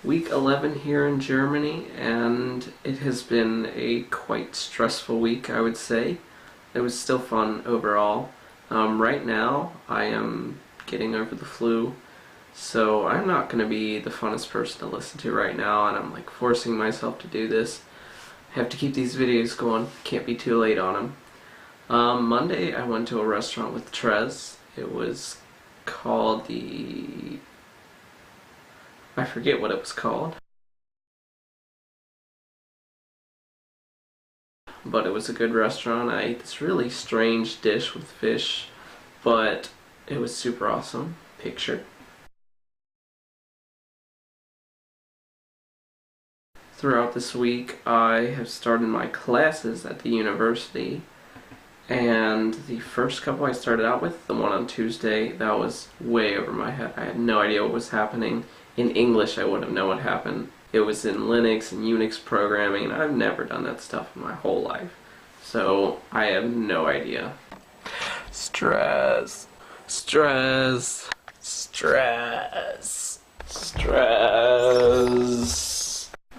week 11 here in Germany, and it has been a quite stressful week, I would say. It was still fun overall. Right now, I am getting over the flu, so I'm not going to be the funnest person to listen to right now, and I'm like forcing myself to do this. I have to keep these videos going, can't be too late on them. Monday, I went to a restaurant with Trez. It was called I forget what it was called. But it was a good restaurant. I ate this really strange dish with fish, but it was super awesome. Picture. Throughout this week, I have started my classes at the university, and the first couple I started out with, the one on Tuesday, that was way over my head. I had no idea what was happening. In English, I wouldn't have known what happened. It was in Linux and Unix programming, and I've never done that stuff in my whole life. So, I have no idea. Stress. Stress. Stress. Stress.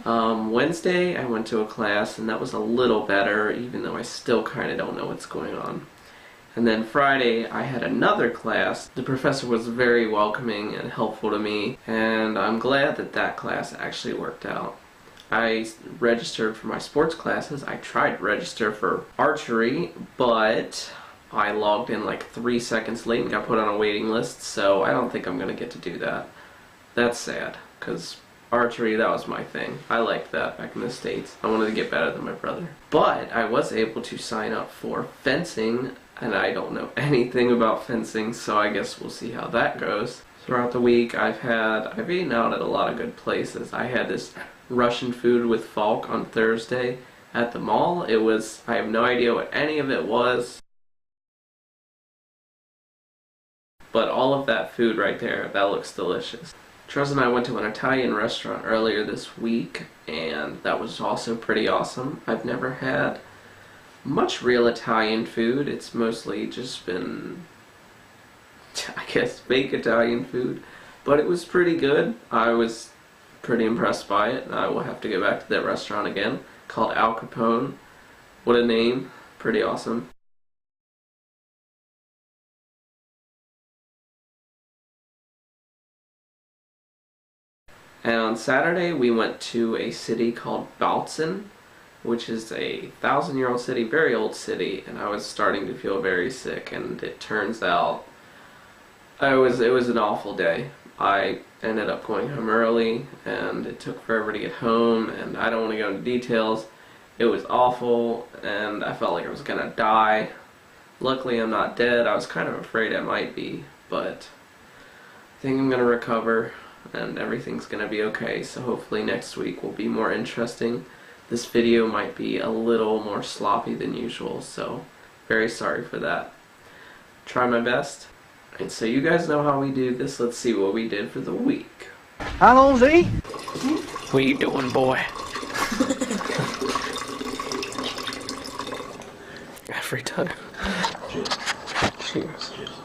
Wednesday, I went to a class, and that was a little better, even though I still kind of don't know what's going on. And then Friday, I had another class. The professor was very welcoming and helpful to me, and I'm glad that that class actually worked out. I registered for my sports classes. I tried to register for archery, but I logged in like 3 seconds late and got put on a waiting list, so I don't think I'm going to get to do that. That's sad, because archery, that was my thing. I liked that back in the States. I wanted to get better than my brother. But I was able to sign up for fencing, and I don't know anything about fencing, so I guess we'll see how that goes. Throughout the week, I've eaten out at a lot of good places. I had this Russian food with Falk on Thursday at the mall. I have no idea what any of it was, but all of that food right there, that looks delicious. Trez and I went to an Italian restaurant earlier this week, and that was also pretty awesome. I've never had much real Italian food. It's mostly just been, I guess, fake Italian food. But it was pretty good. I was pretty impressed by it, and I will have to go back to that restaurant again, called Al Capone. What a name. Pretty awesome. And on Saturday, we went to a city called Bautzen, which is a 1,000-year-old city, very old city, and I was starting to feel very sick, and it turns out it was an awful day. I ended up going home early, and it took forever to get home, and I don't want to go into details. It was awful, and I felt like I was going to die. Luckily, I'm not dead. I was kind of afraid I might be, but I think I'm going to recover, and everything's going to be okay, so hopefully next week will be more interesting. This video might be a little more sloppy than usual, so very sorry for that. Try my best. And so you guys know how we do this. Let's see what we did for the week. Allons-y. What you doing, boy? Every time. Cheers. Cheers.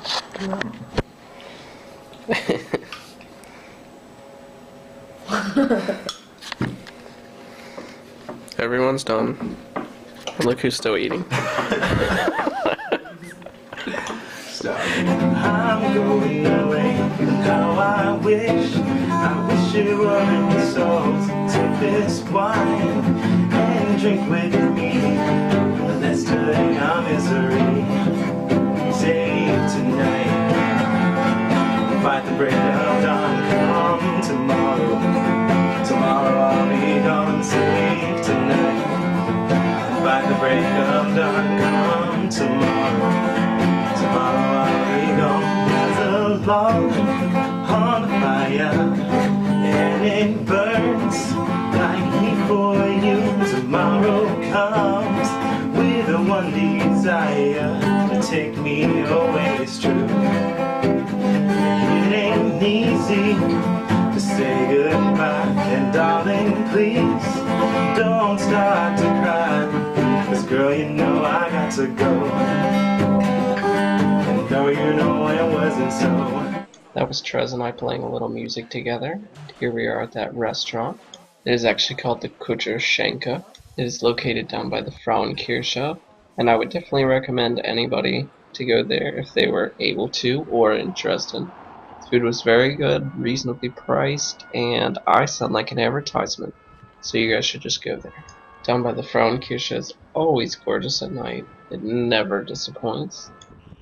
Everyone's done. And look who's still eating. I'm going away. How I wish you were in the souls. Take this wine and drink with me. Let's delay our misery. Save tonight. Fight the break of dawn. Come tomorrow. Tomorrow I'll be gone. Save tonight. Fight the break of dawn. Come tomorrow. Tomorrow I'll be gone. There's a log on the fire, and it burns like me for you. Tomorrow comes with a one desire to take me away. It's true. It ain't easy to say goodbye, and darling, please don't start to cry. 'Cause girl, you know I got to go. No, you know it wasn't so. That was Trez and I playing a little music together. Here we are at that restaurant. It is actually called the Kutscher Schenke. It is located down by the Frauenkirche, and I would definitely recommend anybody to go there if they were able to, or in Dresden. Food was very good, reasonably priced, and I sound like an advertisement, so you guys should just go there. Down by the Frauenkirche is always gorgeous at night. It never disappoints.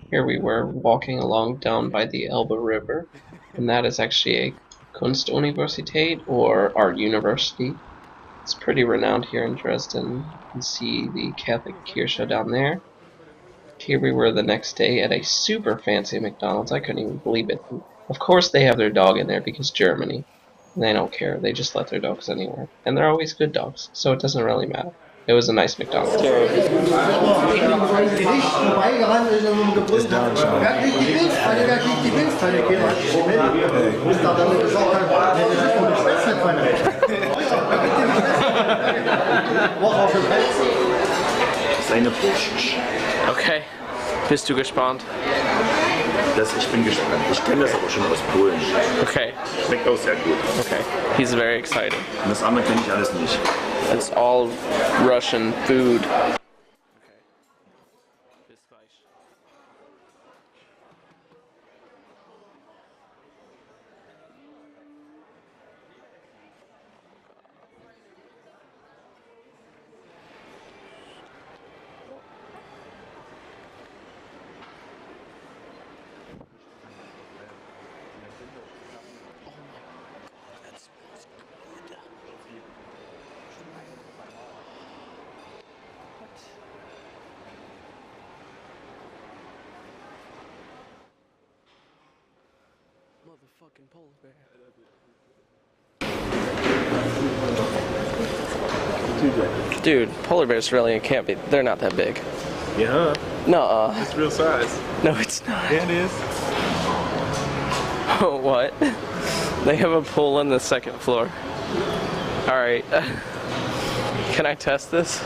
Here we were walking along down by the Elbe River, and that is actually a Kunstuniversität, or art university. It's pretty renowned here in Dresden. You can see the Catholic Kirche down there. Here we were the next day at a super fancy McDonald's. I couldn't even believe it. Of course they have their dog in there because Germany. They don't care. They just let their dogs anywhere. And they're always good dogs, so it doesn't really matter. It was a nice McDonald's. Ist down, Sean. Seine Busch. Okay. Bist du gespannt? Ich bin gespannt. Ich kenne das aber schon aus Polen. Okay. Schmeckt auch sehr gut. Okay. He's very excited. Und das andere kenne ich alles nicht. It's all Russian food. Motherfucking polar bear. Dude, polar bears really can't be. They're not that big. Yeah, No, it's real size. no, it's not. Yeah, it is. Oh, what? They have a pool on the second floor. All right. Can I test this?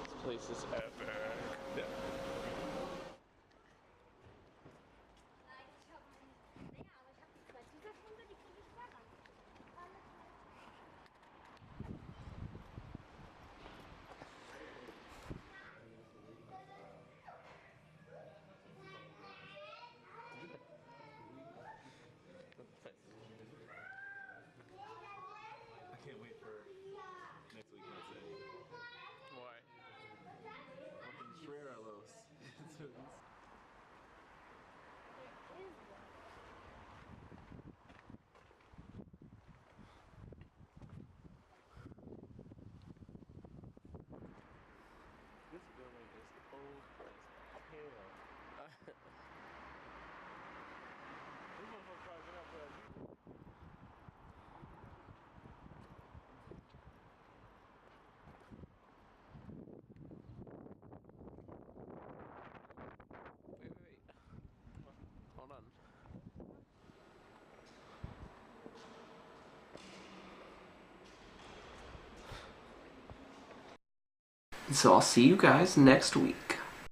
This place is epic. Yeah. I can't wait for next week, I'd say. Why? Fucking Schwerelos. This building is old as hell. Wait. Hold on. So I'll see you guys next week.